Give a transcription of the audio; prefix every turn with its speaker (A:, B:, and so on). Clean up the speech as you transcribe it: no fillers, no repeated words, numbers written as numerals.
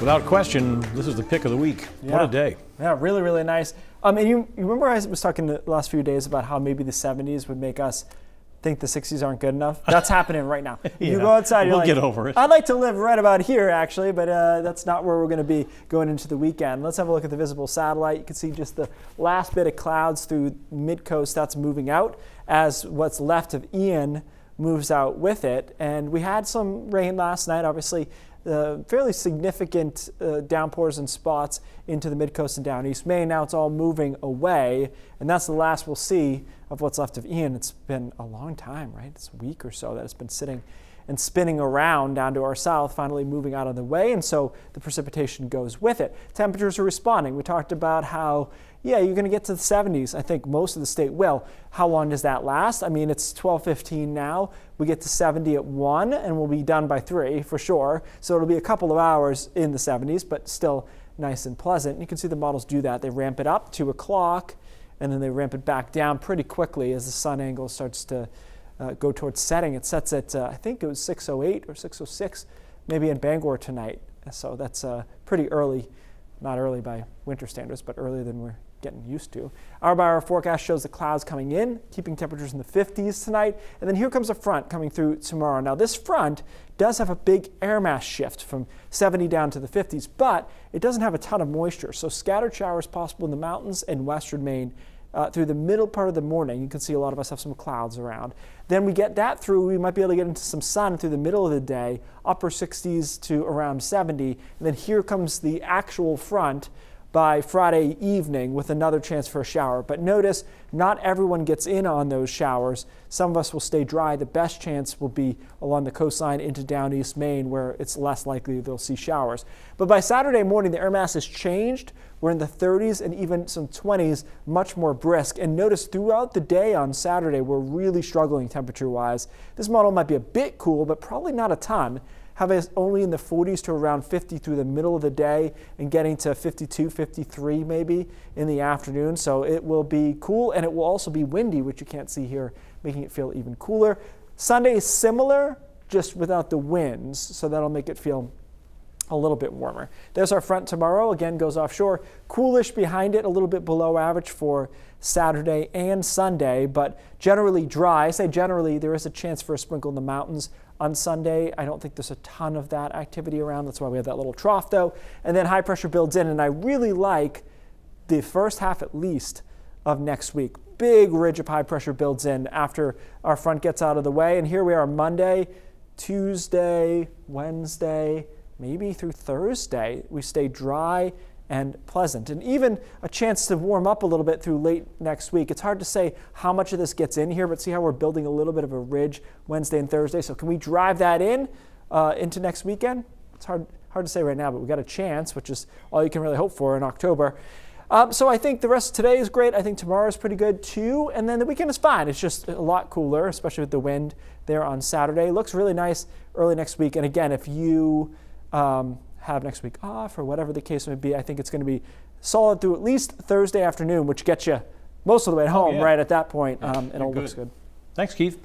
A: Without question, this is the pick of the week.
B: Yeah.
A: What a day.
B: Yeah, really, really nice. And you remember I was talking the last few days about how maybe the 70s would make us think the 60s aren't good enough? That's happening right now.
A: Yeah.
B: You go outside, you're
A: we'll
B: like,
A: get over it.
B: I'd like to live right about here, actually, but that's not where we're going to be going into the weekend. Let's have a look at the visible satellite. You can see just the last bit of clouds through mid-coast. That's moving out as what's left of Ian moves out with it. And we had some rain last night, obviously. Fairly significant downpours in spots into the mid-coast and down East Maine. Now it's all moving away, and that's the last we'll see of what's left of Ian. It's been a long time, right? It's a week or so that it's been sitting and spinning around down to our south, finally moving out of the way, and so the precipitation goes with it. Temperatures are responding. We talked about how, yeah, you're going to get to the 70s. I think most of the state will. How long does that last? I mean, it's 12:15 now. We get to 70 at 1, and we'll be done by 3 for sure. So it'll be a couple of hours in the 70s, but still nice and pleasant. And you can see the models do that. They ramp it up to 2 o'clock, and then they ramp it back down pretty quickly as the sun angle starts to go towards setting. It sets at, I think it was 6:08 or 6:06, maybe in Bangor tonight. So that's pretty early, not early by winter standards, but earlier than we're getting used to. Hour-by-hour forecast shows the clouds coming in, keeping temperatures in the 50s tonight. And then here comes a front coming through tomorrow. Now this front does have a big air mass shift from 70 down to the 50s, but it doesn't have a ton of moisture. So scattered showers possible in the mountains and western Maine through the middle part of the morning. You can see a lot of us have some clouds around. Then we get that through, we might be able to get into some sun through the middle of the day, upper 60s to around 70. And then here comes the actual front by Friday evening with another chance for a shower. But notice, not everyone gets in on those showers. Some of us will stay dry. The best chance will be along the coastline into down East Maine, where it's less likely they'll see showers. But by Saturday morning, the air mass has changed. We're in the 30s and even some 20s, much more brisk. And notice throughout the day on Saturday, we're really struggling temperature-wise. This model might be a bit cool, but probably not a ton. Have us only in the 40s to around 50 through the middle of the day and getting to 52, 53 maybe in the afternoon. So it will be cool, and it will also be windy, which you can't see here, making it feel even cooler. Sunday is similar, just without the winds, so that'll make it feel a little bit warmer. There's our front tomorrow, again goes offshore. Coolish behind it, a little bit below average for Saturday and Sunday, but generally dry. I say generally, there is a chance for a sprinkle in the mountains on Sunday. I don't think there's a ton of that activity around. That's why we have that little trough though. And then high pressure builds in, and I really like the first half at least of next week. Big ridge of high pressure builds in after our front gets out of the way. And here we are Monday, Tuesday, Wednesday, maybe through Thursday. We stay dry and pleasant, and even a chance to warm up a little bit through late next week. It's hard to say how much of this gets in here, but see how we're building a little bit of a ridge Wednesday and Thursday. So can we drive that in into next weekend? It's hard to say right now, but we got a chance, which is all you can really hope for in October. So I think the rest of today is great. I think tomorrow is pretty good too, and then the weekend is fine. It's just a lot cooler, especially with the wind there on Saturday. Looks really nice early next week. And again, if you have next week off or whatever the case may be, I think it's going to be solid through at least Thursday afternoon, which gets you most of the way home right at that point. It all looks good.
A: Thanks, Keith.